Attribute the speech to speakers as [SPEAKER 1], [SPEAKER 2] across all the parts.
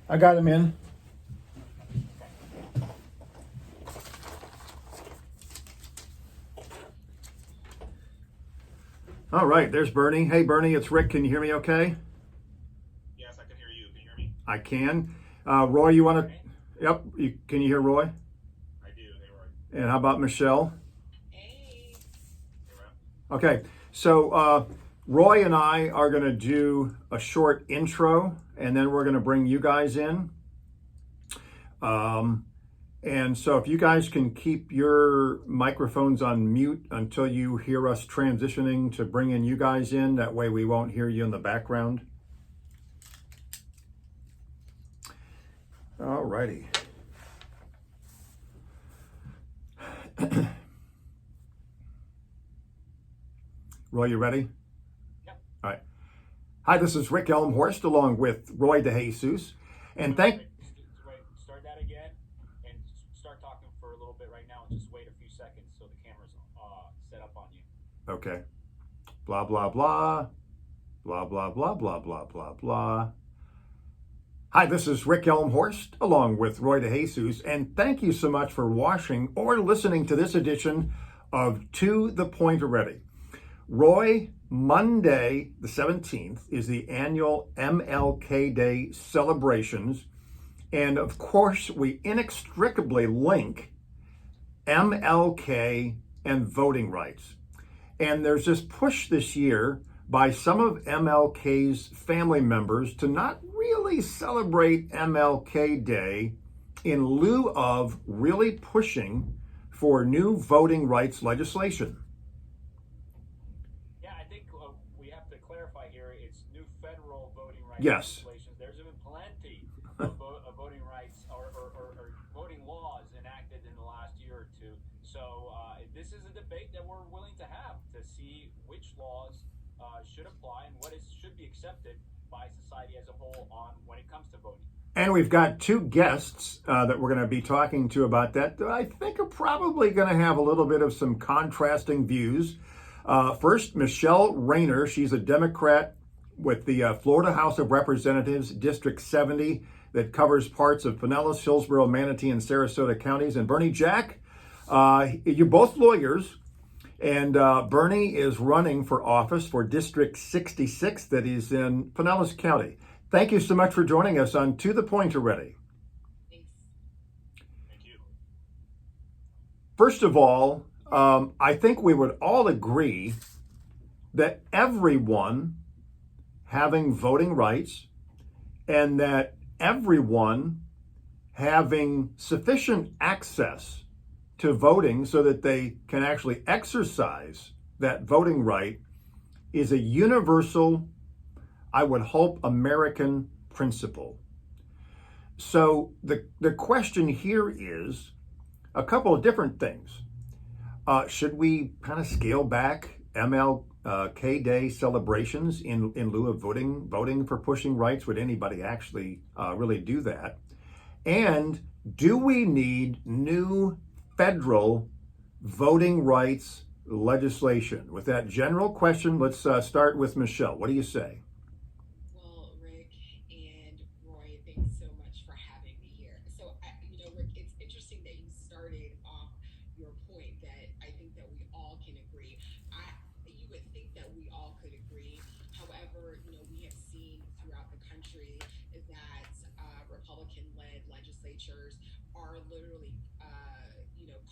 [SPEAKER 1] I got him in. All right, there's Bernie. Hey, Bernie, it's Rick. Can you hear me okay?
[SPEAKER 2] Yes, I can hear you. Can you hear me?
[SPEAKER 1] I can. Roy, you want to? Yep. Can you hear Roy?
[SPEAKER 2] I do. Hey, Roy.
[SPEAKER 1] And how about Michelle?
[SPEAKER 3] Hey.
[SPEAKER 2] Hey, Roy.
[SPEAKER 1] Okay, so Roy and I are going to do a short intro, and then we're going to bring you guys in. And so if you guys can keep your microphones on mute until you hear us transitioning to bringing you guys in, that way we won't hear you in the background. All righty. Roy, you ready?
[SPEAKER 2] Yep.
[SPEAKER 1] All right. Hi, this is Rick Elmhorst along with Roy DeJesus. And
[SPEAKER 2] Wait, start that again and start talking for a little bit right now and just wait a few seconds so the camera's set up on you.
[SPEAKER 1] Okay. Blah, blah, blah. Blah, blah, blah, blah, blah, blah, blah. Hi, this is Rick Elmhorst along with Roy DeJesus. And thank you so much for watching or listening to this edition of To the Point Already. Roy, Monday the 17th is the annual MLK Day celebrations. And of course, we inextricably link MLK and voting rights. And there's this push this year by some of MLK's family members to not really celebrate MLK Day in lieu of really pushing for new voting rights legislation.
[SPEAKER 2] Yeah, I think we have to clarify here. It's new federal voting rights
[SPEAKER 1] Yes.
[SPEAKER 2] legislation. There's been plenty of voting rights or voting laws enacted in the last year or two. So this is a debate that we're willing to have to see which laws should apply and what should be accepted by society as a whole on when it comes to voting.
[SPEAKER 1] And we've got two guests that we're going to be talking to about that I think are probably going to have a little bit of some contrasting views. First, Michelle Rayner. She's a Democrat with the Florida House of Representatives, District 70, that covers parts of Pinellas, Hillsborough, Manatee, and Sarasota counties. And Bernie Jack, you're both lawyers. And Bernie is running for office for District 66 that is in Pinellas County. Thank you so much for joining us on To the Point Already.
[SPEAKER 3] Thanks.
[SPEAKER 2] Thank you.
[SPEAKER 1] First of all, I think we would all agree that everyone having voting rights and that everyone having sufficient access to voting so that they can actually exercise that voting right is a universal, I would hope, American principle. So the question here is a couple of different things. Should we kind of scale back MLK Day celebrations in lieu of voting for pushing rights? Would anybody actually really do that? And do we need new federal voting rights legislation? With that general question, let's start with Michelle. What do you say?
[SPEAKER 3] Well, Rick and Roy, thanks so much for having me here. So, Rick, it's interesting that you started off your point that I think that we all can agree. You would think that we all could agree. However, we have seen throughout the country that Republican-led legislatures are literally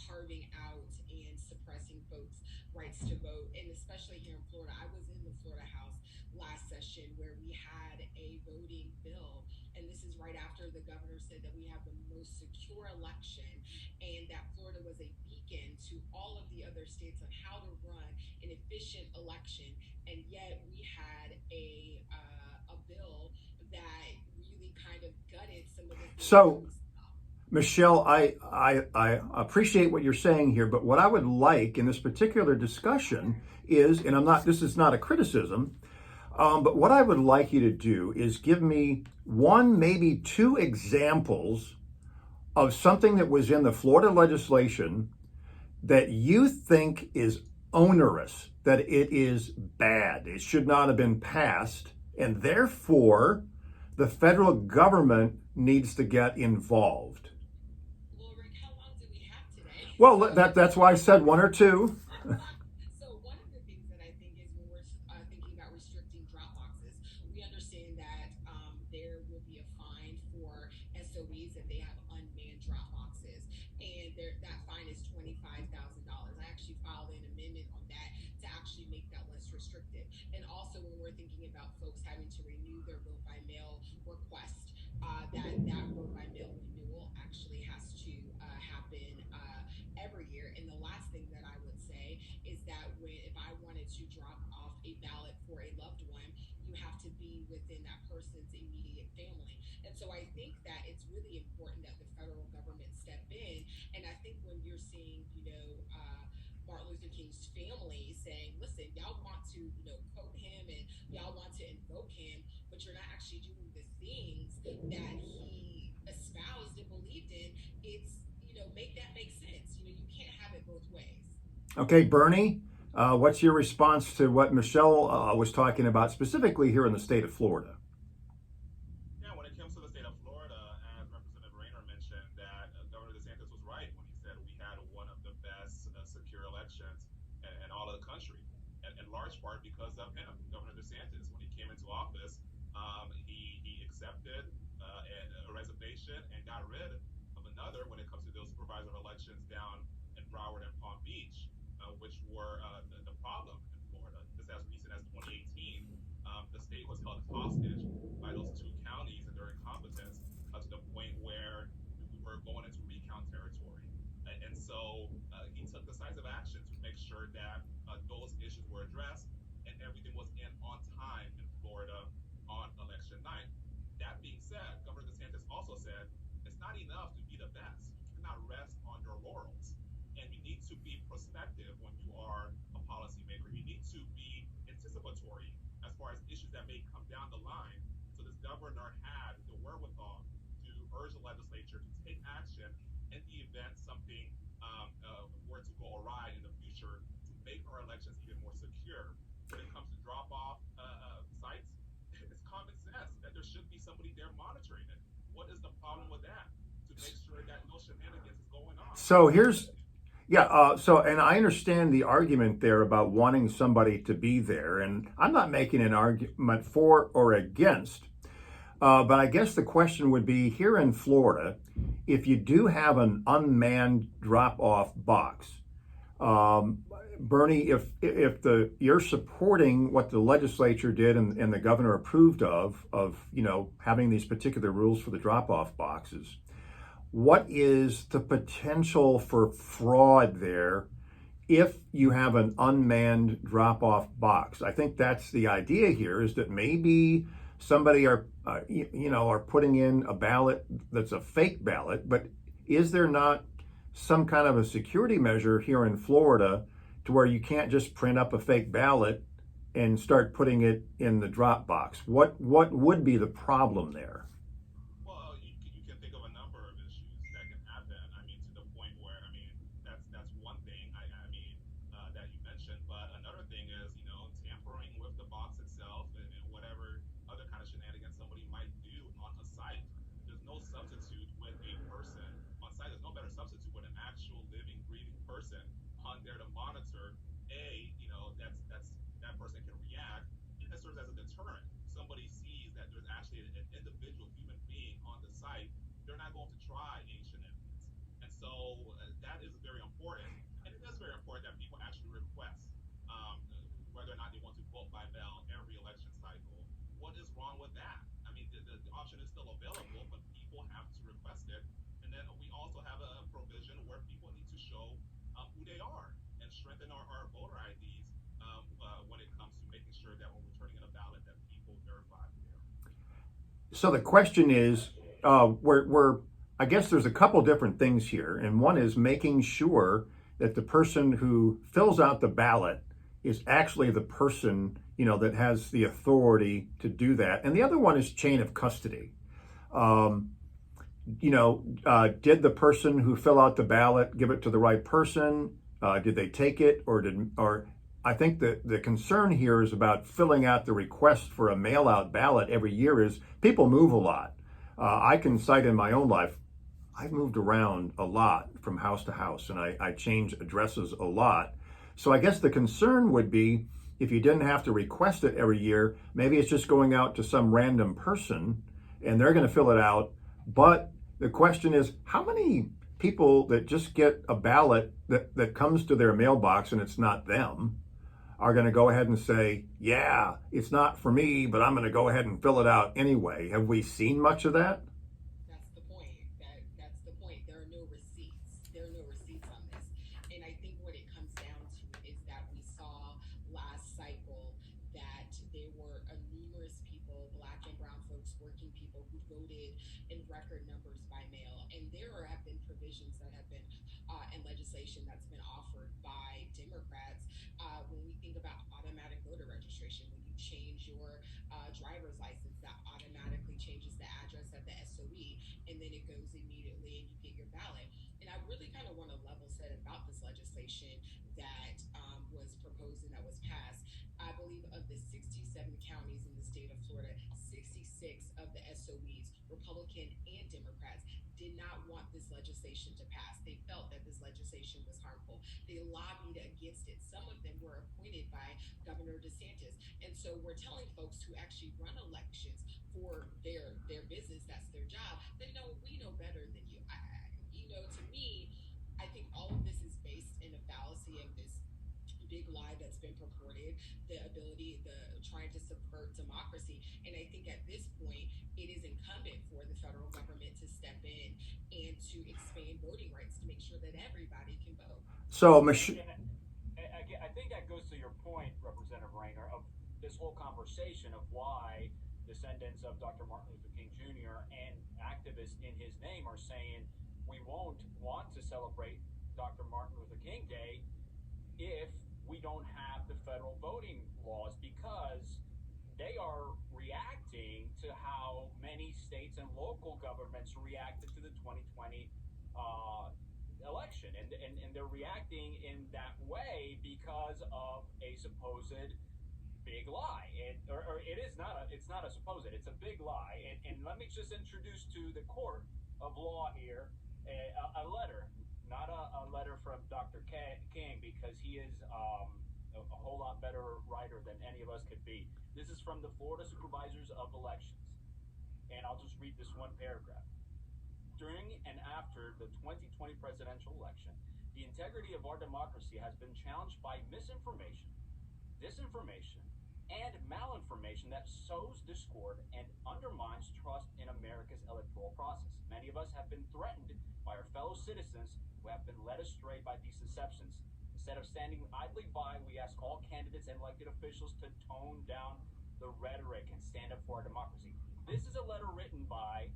[SPEAKER 3] carving out and suppressing folks' rights to vote, and especially here in Florida. I was in the Florida House last session where we had a voting bill, and this is right after the governor said that we have the most secure election and that Florida was a beacon to all of the other states on how to run an efficient election, and yet we had a bill that really kind of gutted some of the things.
[SPEAKER 1] So, Michelle, I appreciate what you're saying here, but what I would like in this particular discussion is, and this is not a criticism, but what I would like you to do is give me one, maybe two examples of something that was in the Florida legislation that you think is onerous, that it is bad, it should not have been passed, and therefore the federal government needs to get involved?
[SPEAKER 3] Well, Rick, how long do we have today?
[SPEAKER 1] Well, that's why I said one or two.
[SPEAKER 3] So one of the things that I think is when we're thinking about restricting drop boxes, we understand that there will be a fine for SOBs if they have unmanned drop boxes, and that fine is $25,000. I actually filed an amendment on that to actually make that less restrictive. And also when we're thinking about folks having to renew their vote by mail request, that vote by mail renewal actually has to happen every year. And the last thing that I would say is that if I wanted to drop off a ballot for a loved one, you have to be within that person's immediate family. And so I think that it's really important that the federal government step in. And I think when you're seeing, Martin Luther King's family saying, listen, y'all want to, quote him and y'all want to invoke him, but you're not actually doing the things that he espoused and believed in, it's, make that make sense. You can't have it both ways.
[SPEAKER 1] Okay, Bernie, what's your response to what Michelle was talking about specifically here in the state of Florida?
[SPEAKER 4] Yeah, when it comes to the state of Florida, as Representative Rayner mentioned, that Governor DeSantis was right when he said we had one of the best secure elections in all of the country, and in large part because of him, Governor DeSantis. When he came into office, he accepted a resignation and got rid of another when it comes to those supervisor elections down in Broward and Palm Beach, which were the problem in Florida. Just as recent as 2018, the state was held hostage by those two counties and their incompetence to the point where we were going into recount territory. And so he took decisive action to make sure that those issues were addressed and everything was in on time in Florida on election night. That being said, Governor DeSantis also said it's not enough to be the best. You cannot rest on your laurels. And you need to be prospective when you are a policymaker. You need to be anticipatory as far as issues that may come down the line. So this governor had the wherewithal to urge the legislature to take action in the event something were to go awry in the future to make our elections even more secure. When it comes to drop-off sites, it's common sense that there should be somebody there monitoring it. What is the problem with that? To make sure that no shenanigans is going on.
[SPEAKER 1] So and I understand the argument there about wanting somebody to be there, and I'm not making an argument for or against, but I guess the question would be here in Florida, if you do have an unmanned drop-off box, Bernie, if you're supporting what the legislature did and the governor approved of having these particular rules for the drop-off boxes, what is the potential for fraud there if you have an unmanned drop-off box? I think that's the idea here, is that maybe somebody are putting in a ballot that's a fake ballot, but is there not some kind of a security measure here in Florida to where you can't just print up a fake ballot and start putting it in the drop box? What would be the problem there?
[SPEAKER 4] Well, you can think of a number of issues that can happen. I mean, to the point where, that's one thing that you mentioned. But another thing is, tampering with the box itself and whatever other kind of shenanigans somebody might do on a site. There's no substitute with a person on site. There's no better substitute with an actual living, breathing person on there to monitor. That person can react, and that serves as a deterrent. Somebody sees that there's actually an individual human being on the site, they're not going to try any shenanigans. And so that is very important. And it is very important that people actually request whether or not they want to vote by mail every election cycle. What is wrong with that? I mean, the option is still available, but people have to request it. And then we also have a provision where people need to show who they are and strengthen our voter IDs when it comes to making sure that when we're turning in a ballot that people verify who they are.
[SPEAKER 1] So the question is, I guess there's a couple different things here, and one is making sure that the person who fills out the ballot is actually the person that has the authority to do that, and the other one is chain of custody. Did the person who fill out the ballot give it to the right person? Did they take it, or I think that the concern here is about filling out the request for a mail-out ballot every year is people move a lot. I can cite in my own life, I've moved around a lot from house to house, and I change addresses a lot. So I guess the concern would be if you didn't have to request it every year, maybe it's just going out to some random person and they're going to fill it out. But the question is, how many people that just get a ballot that comes to their mailbox and it's not them are going to go ahead and say, yeah, it's not for me, but I'm going to go ahead and fill it out anyway? Have we seen much of that?
[SPEAKER 3] That's the point. That's the point. There are no receipts. There are no receipts on this. And I think what it comes down to is that we saw last cycle that there were numerous people, black and brown folks, working people who voted in record numbers by mail. And there have been provisions that have been and legislation that's been offered by Democrats when we think about automatic voter registration. When you change your driver's license, that automatically changes the address of the SOE, and then it goes immediately and you get your ballot. And I really kind of want to level set about this legislation that was proposed and that was passed. I believe of the 67 counties in the state of Florida, 66 of the SOEs, Republican and Democrats, did not want this legislation to pass. They felt that this legislation was harmful. They lobbied against it. Some of them were appointed by Governor DeSantis. And so we're telling folks who actually run elections for their business, that's their job, they know we know better than you. To me, I think all of this is based in a fallacy of this big lie that's been purported, the trying to subvert democracy. And I think at this point, it is incumbent for the federal government to step in and to expand voting rights to make sure that everybody can vote.
[SPEAKER 1] So,
[SPEAKER 2] I think that goes to your point, Representative Rayner, of this whole conversation of why descendants of Dr. Martin Luther King Jr. and activists in his name are saying we won't want to celebrate Dr. Martin Luther King Day if we don't have the federal voting laws, because they are reacting to how many states and local governments reacted to the 2020 election, and they're reacting in that way because of a supposed big lie. It's not a supposed, it's a big lie. And let me just introduce to the court of law here a letter, not a letter from Dr. King, because he is a whole lot better writer than any of us could be. This is from the Florida Supervisors of Elections, and I'll just read this one paragraph. During and after the 2020 presidential election, the integrity of our democracy has been challenged by misinformation, disinformation, and malinformation that sows discord and undermines trust in America's electoral process. Many of us have been threatened by our fellow citizens who have been led astray by these deceptions. Instead of standing idly by, we ask all candidates and elected officials to tone down the rhetoric and stand up for our democracy. This is a letter written by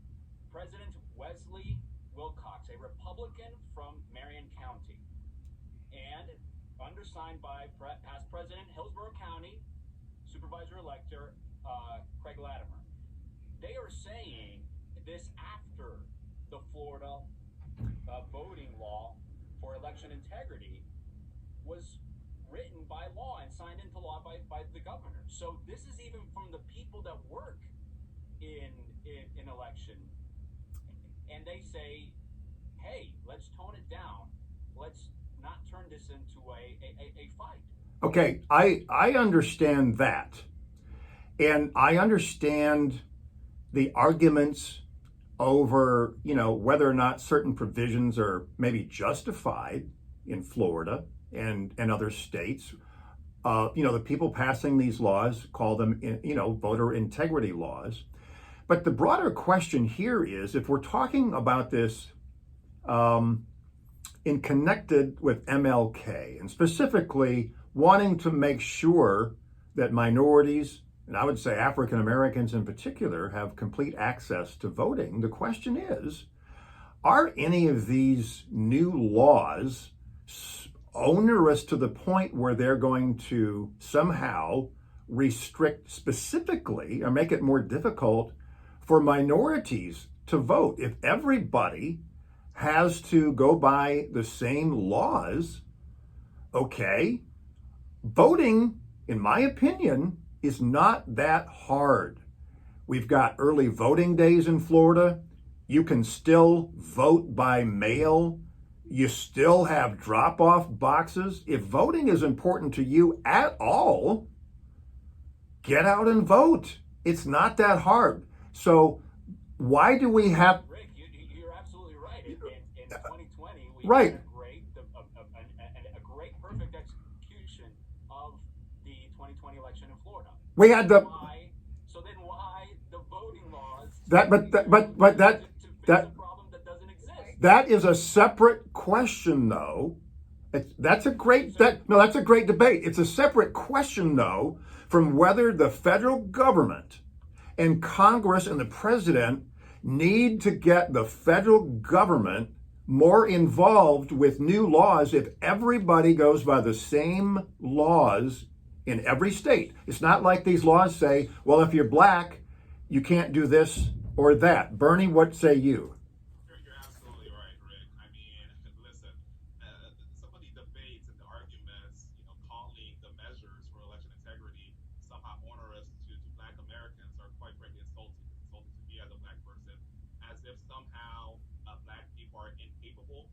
[SPEAKER 2] President Wesley Wilcox, a Republican from Marion County, and undersigned by past President Hillsborough County Supervisor-elector Craig Latimer. They are saying this after the Florida voting law for election integrity was written by law and signed into law by the governor. So this is even from the people that work in election. And they say, hey, let's tone it down. Let's not turn this into a fight.
[SPEAKER 1] okay, I understand that. And I understand the arguments over, whether or not certain provisions are maybe justified in Florida and other states. The people passing these laws call them, voter integrity laws. But the broader question here is, if we're talking about this in connected with MLK, and specifically wanting to make sure that minorities, and I would say African Americans in particular, have complete access to voting, the question is, are any of these new laws onerous to the point where they're going to somehow restrict specifically or make it more difficult for minorities to vote? If everybody has to go by the same laws, okay, voting, in my opinion, is not that hard. We've got early voting days in Florida. You can still vote by mail. You still have drop-off boxes. If voting is important to you at all, get out and vote. It's not that hard. So why do we have...
[SPEAKER 2] Rick, you're absolutely right. In 2020, we
[SPEAKER 1] Right.
[SPEAKER 2] had a great perfect execution of the 2020 election in Florida.
[SPEAKER 1] We had the...
[SPEAKER 2] So then why the voting laws
[SPEAKER 1] That, but
[SPEAKER 2] to fix
[SPEAKER 1] that
[SPEAKER 2] a problem that doesn't exist?
[SPEAKER 1] that is a separate question, though. That's a great debate. It's a separate question, though, from whether the federal government and Congress and the president need to get the federal government more involved with new laws if everybody goes by the same laws in every state. It's not like these laws say, well, if you're black, you can't do this or that. Bernie, what say you?
[SPEAKER 4] You're absolutely right, Rick. I mean, listen, some of the debates and the arguments, calling the measures for election integrity somehow onerous to Black Americans are quite frankly insulting to me as a Black person, as if somehow Black people are incapable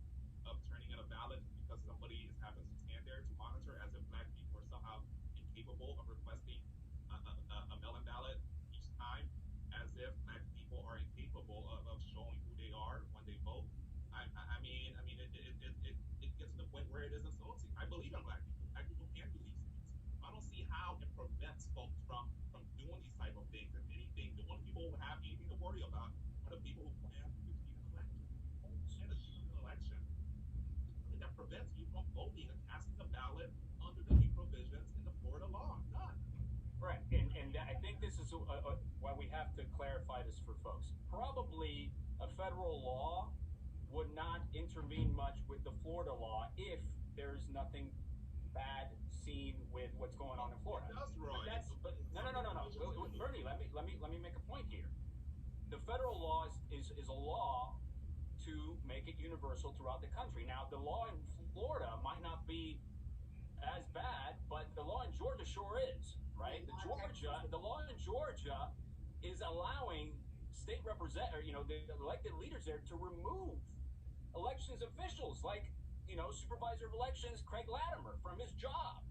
[SPEAKER 4] of turning in a ballot because somebody happens to stand there to monitor, as if Black people are somehow incapable of requesting a mail-in ballot each time, as if Black people are incapable of showing who they are when they vote. I mean, it gets to the point where it is insulting. I believe in Black people. Black people can do these things. I don't see how it prevents folks from doing these type of things. If anything, the one people who have anything to worry about are the people who plan to be elected. And achieve an election that prevents you from voting and casting a ballot under the new provisions in the Florida law. None.
[SPEAKER 2] Right, and I think this is why we have to clarify this for folks. Probably a federal law would not intervene much with the Florida law if there's nothing bad seen with what's going on in Florida.
[SPEAKER 4] That's right.
[SPEAKER 2] But no. Bernie, let me make a point here. The federal law is a law to make it universal throughout the country. Now, the law in Florida might not be as bad, but the law in Georgia sure is, right? The law in Georgia is allowing the elected leaders there to remove elections officials like, supervisor of elections Craig Latimer from his job.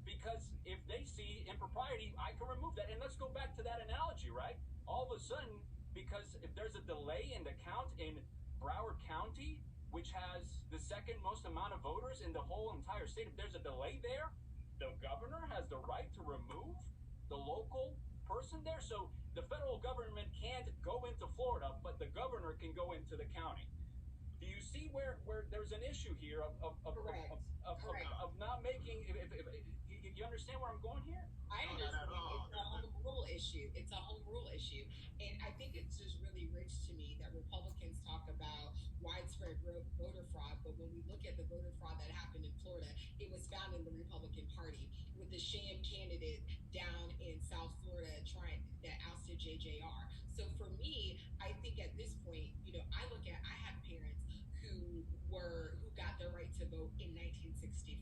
[SPEAKER 2] Because if they see impropriety, I can remove that. And let's go back to that analogy, right? All of a sudden, because if there's a delay in the count in Broward County, which has the second most amount of voters in the whole entire state, if there's a delay there, the governor has the right to remove the local person there. So the federal government can't go into Florida, but the governor can go into the county. Do you see where there's an issue here of not making? If you understand where I'm going here?
[SPEAKER 3] I understand. It's a home rule issue. It's a home rule issue. And I think it's just really rich to me that Republicans talk about widespread voter fraud, but when we look at the voter fraud that happened in Florida, it was found in the Republican Party with the sham candidate down in South Florida that ousted JJR. So for me, I think at this point, I have parents who got their right to vote in 1965.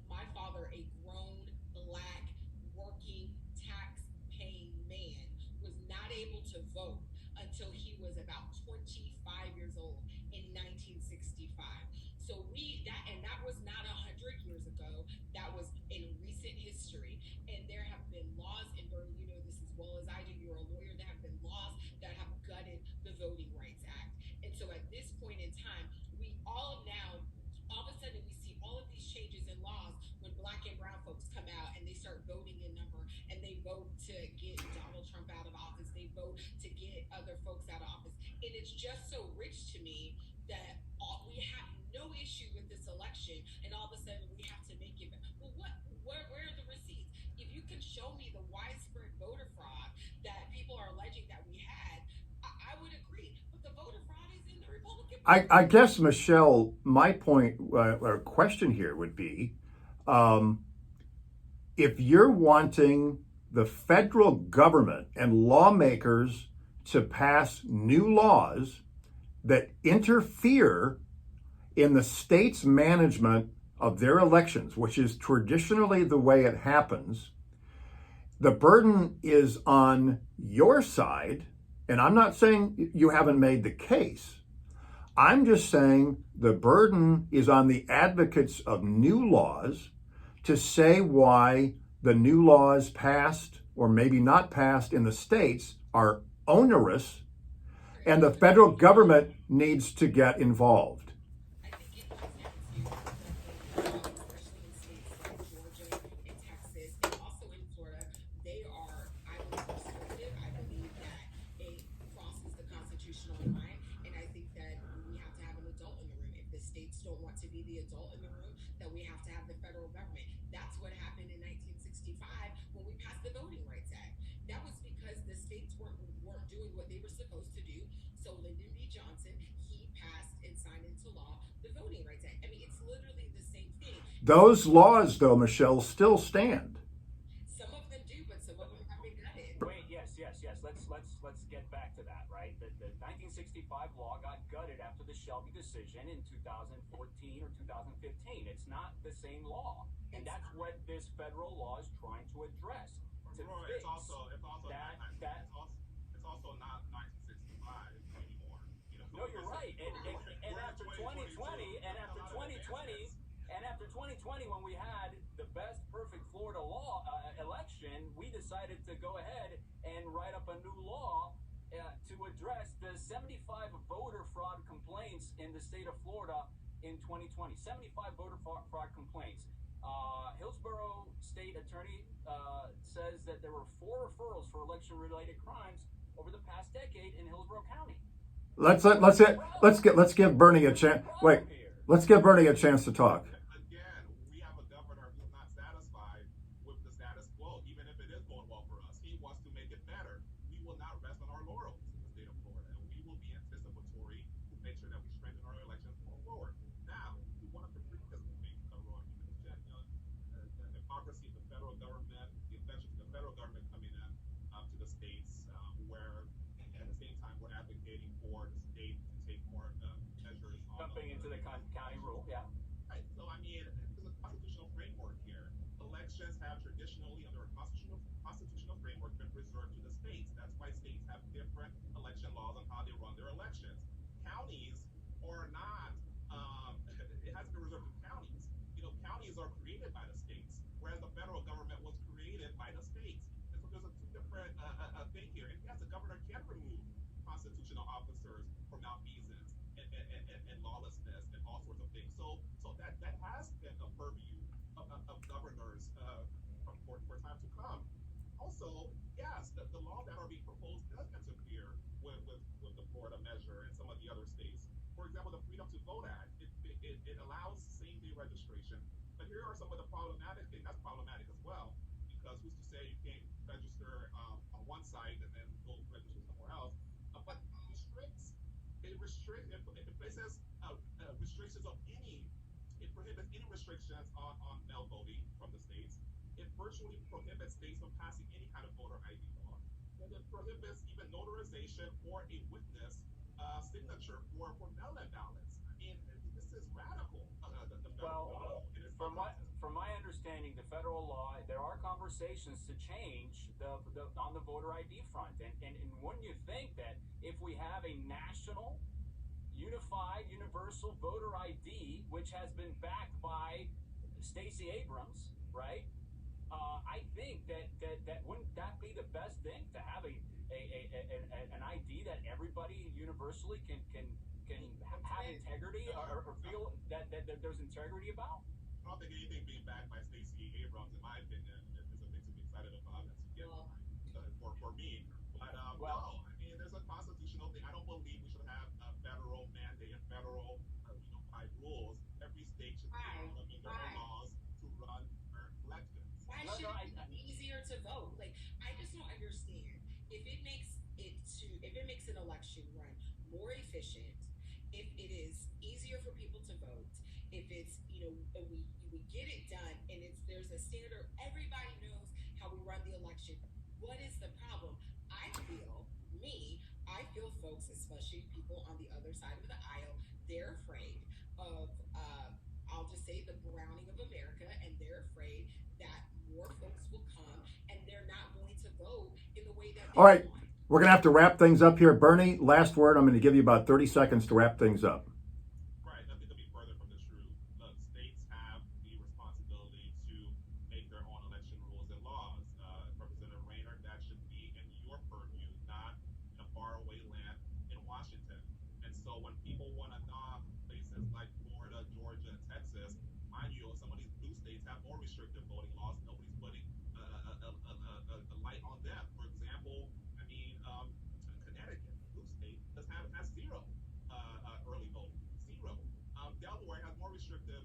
[SPEAKER 3] My father, a grown Black working tax-paying man, was not able to vote until he was about 25 years old in 1965. So that was not 100 years ago. That was in recent history. And there have been laws, and Bernie, you know this as well as I do, you're a lawyer, there have been laws that have gutted the Voting Rights Act. And so at this point in time, all of a sudden we see all of these changes in laws when Black and brown folks come out and they start voting in number, and they vote to get Donald Trump out of office, they vote to get other folks out of office. And it's just so rich to me that we have no issue with this election, and all of a sudden we have to make it. Well, where are the receipts? If you can show me the widespread voter fraud that people are alleging that we had, I would agree. But the voter fraud is in the Republican Party.
[SPEAKER 1] I guess, Michelle, my point or question here would be, if you're wanting the federal government and lawmakers to pass new laws that interfere in the state's management of their elections, which is traditionally the way it happens, the burden is on your side, and I'm not saying you haven't made the case. I'm just saying the burden is on the advocates of new laws to say why the new laws passed or maybe not passed in the states are onerous, and the federal government needs to get involved.
[SPEAKER 3] I think it comes down to the laws, especially in states like Georgia and Texas, and also in Florida. They are, I believe, restrictive. I believe that it crosses the constitutional line, and I think that we have to have an adult in the room. If the states don't want to be the adult in the room, then we have to have the federal government. That's what happened in 1965 when we passed the Voting Rights Act. That was because the states weren't doing what they were supposed to do. So Lyndon B. Johnson, he passed and signed into law the Voting Rights Act. I mean, it's literally the same thing.
[SPEAKER 1] Those laws, though, Michelle, still stand.
[SPEAKER 3] Some of them do, but some of them have been gutted.
[SPEAKER 2] Wait, yes. Let's get back to that, right? The 1965 law got gutted after the Shelby decision in 2014 or 2015. It's not the same law, and that's what this federal law is trying to address. To
[SPEAKER 4] Roy,
[SPEAKER 2] fix
[SPEAKER 4] it's also
[SPEAKER 2] that.
[SPEAKER 4] it's also not 1965 anymore. You know,
[SPEAKER 2] No, you're right. And
[SPEAKER 4] we're in
[SPEAKER 2] after
[SPEAKER 4] 2022.
[SPEAKER 2] 2020, and
[SPEAKER 4] That's
[SPEAKER 2] after
[SPEAKER 4] a lot of
[SPEAKER 2] 2020,
[SPEAKER 4] advancements.
[SPEAKER 2] and after 2020, when we had the best perfect Florida law election, we decided to go ahead and write up a new law to address the 75 voter fraud complaints in the state of Florida in 2020. 75 voter fraud complaints. Hillsborough State Attorney says that there were 4 referrals for election-related crimes over the past decade in Hillsborough County.
[SPEAKER 1] Let's give Bernie a chance. Wait, let's give Bernie a chance to talk.
[SPEAKER 4] Again, we have a governor who's not satisfied with the status quo, even if it is going well for us. He wants to make it better. We will not rest on our laurels in the state of Florida, and we will be anticipatory to make sure that we strengthen our elections going forward. Now, we want to complete this point, Roy, the hypocrisy of the federal government, the intentions of the federal government coming in to the states, where at the same time we're advocating for the state to take more measures on
[SPEAKER 2] Jumping into the county rule, yeah.
[SPEAKER 4] Right. So I mean, there's a constitutional framework here. Elections have traditionally, under a constitutional framework, been reserved to the states. That's why states have different election laws on how they run their elections. Counties are not. It hasn't been reserved to counties. You know, counties are created by the states, whereas the federal government was created by the states. And so there's a two different thing here. And yes, the governor can remove constitutional officers for malfeasance and lawlessness and all sorts of things. So that has been a purview of governors for time to come. Also, yes, the law that are being proposed does interfere with the Florida measure and some of the other states. For example, the Freedom to Vote Act, it allows same-day registration. But here are some of the problematic things. That's problematic as well, because who's to say you can't register on one site and then go register somewhere else? But it places restrictions of it prohibits any restrictions on mail voting from the states. It virtually prohibits states from passing any kind of voter ID law. And it prohibits even notarization or a witness signature for mail-in ballots. I mean, this is radical. The federal law.
[SPEAKER 2] From my understanding, the federal law, there are conversations to change on the voter ID front, and wouldn't you think that if we have a national, unified, universal voter ID, which has been backed by Stacey Abrams, right? I think that wouldn't that be the best thing, to have an ID that everybody universally can have integrity or feel that there's integrity about?
[SPEAKER 4] I don't think anything being backed by Stacey Abrams, in my opinion, is a thing to be excited about. For me. But no, I mean, there's a constitutional thing. I don't believe we should have a federal mandate and federal unified rules. Every state should be able to make their own laws to run their elections.
[SPEAKER 3] Why should it be easier to vote? Like, I just don't understand. If it makes an election run more efficient, if it is easier for people to vote, if it's we get it done, and there's a standard, everybody knows how we run the election. What is the problem? I feel folks, especially people on the other side of the aisle, they're afraid of I'll just say the browning of America, and they're afraid that more folks will come and they're not
[SPEAKER 1] All right, we're going to have to wrap things up here. Bernie, last word. I'm going to give you about 30 seconds to wrap things up.
[SPEAKER 4] Right, nothing could be further from the truth. Look, states have the responsibility to make their own election rules and laws. Representative Rayner, that should be in your purview, not in a faraway land in Washington. And so when people want to knock places like Florida, Georgia, and Texas, mind you, some of these blue states have more restrictive voting laws. Nobody's putting a light on them. For example, I mean, Connecticut, blue state, has zero early voting. Zero. Delaware has more restrictive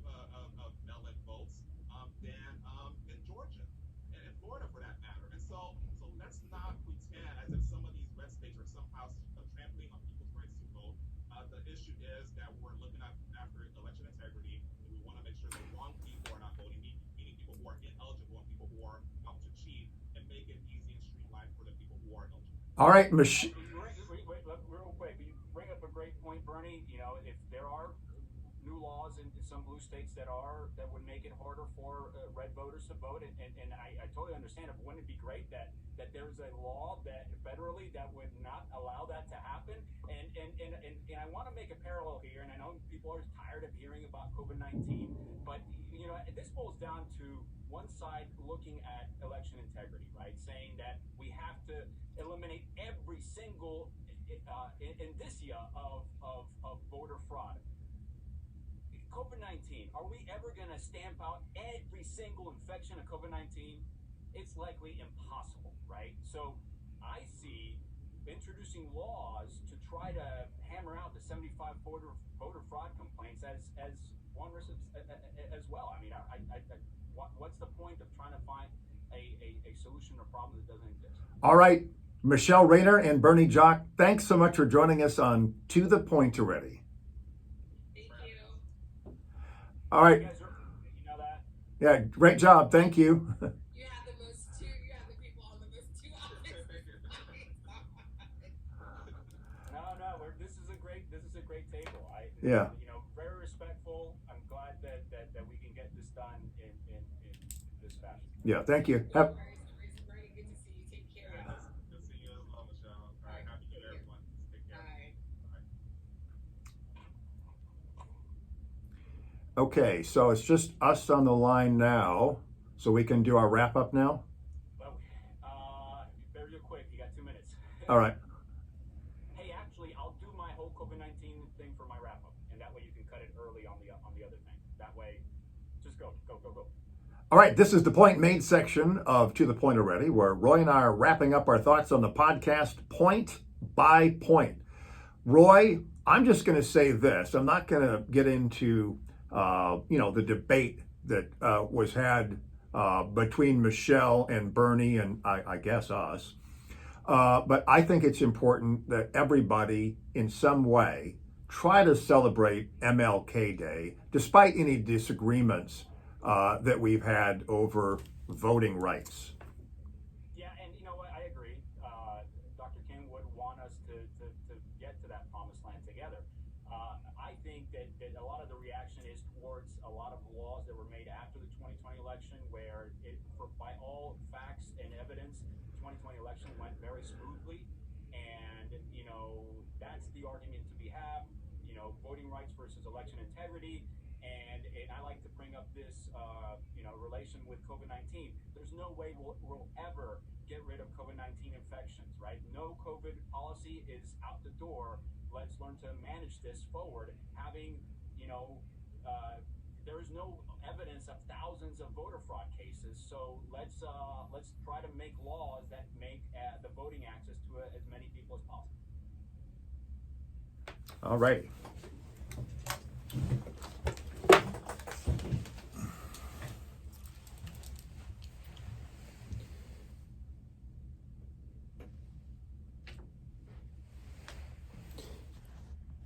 [SPEAKER 4] mail-in votes than Georgia and Florida, for that matter. And so let's not pretend as if some of these red states are somehow trampling on people's rights to vote. The issue is that we're looking after election integrity, and we want to make sure the wrong people are not voting, meaning people who are ineligible and people who are out to cheat, and make it easy and streamlined for the people who are eligible.
[SPEAKER 1] All right,
[SPEAKER 2] Wait, real quick. You bring up a great point, Bernie. You know, if there are new laws in some blue states that would make it harder for red voters to vote, and I totally understand it. But wouldn't it be great that there's a law that federally that would not allow that to happen? And I want to make a parallel here, and I know people are tired of hearing about COVID-19, but you know, this boils down to one side looking at election integrity, right? Saying that we have to eliminate every single indicia of voter fraud. COVID-19, are we ever going to stamp out every single infection of COVID-19? It's likely impossible, right? So I see introducing laws to try to hammer out the 75 voter fraud complaints as one risk as well. I mean, what's the point of trying to find a solution or problem that doesn't exist?
[SPEAKER 1] All right, Michelle Rayner and Bernie Jock, thanks so much for joining us on To The Point Already.
[SPEAKER 3] Thank you.
[SPEAKER 1] All right.
[SPEAKER 2] You guys you know that?
[SPEAKER 1] Yeah, great job. Thank you.
[SPEAKER 3] You have the people on the most two offices.
[SPEAKER 2] No, this is a great table.
[SPEAKER 1] Yeah.
[SPEAKER 2] You know, very respectful. I'm glad that we can get this done in this fashion.
[SPEAKER 1] Yeah, thank you.
[SPEAKER 3] It's very good to see you. Take care.
[SPEAKER 4] Good seeing you as well, Michelle. All right, happy New Year, everyone. Take care.
[SPEAKER 3] Bye.
[SPEAKER 1] Okay, so it's just us on the line now, so we can do our wrap up now.
[SPEAKER 2] Well, very real quick. You got 2 minutes.
[SPEAKER 1] All right.
[SPEAKER 2] Hey, actually, I'll do my whole COVID-19 thing for my wrap up, and that way you can cut it early on the other thing. That way, just go.
[SPEAKER 1] All right, this is the Point Made section of To The Point Already, where Roy and I are wrapping up our thoughts on the podcast point by point. Roy, I'm just going to say this. I'm not going to get into, the debate that was had between Michelle and Bernie and I guess us. But I think it's important that everybody in some way try to celebrate MLK Day, despite any disagreements that we've had over voting rights.
[SPEAKER 2] Yeah, and you know what? I agree. Dr. King would want us to get to that promised land together. I think that a lot of the reaction is towards a lot of laws that were made after the 2020 election, where by all facts and evidence, the 2020 election went very smoothly, and you know that's the argument to be had. You know, voting rights versus election integrity. And I like to bring up this, relation with COVID-19. There's no way we'll ever get rid of COVID-19 infections, right? No COVID policy is out the door. Let's learn to manage this forward. Having, there is no evidence of thousands of voter fraud cases. So let's try to make laws that make the voting access to as many people as possible.
[SPEAKER 1] All right.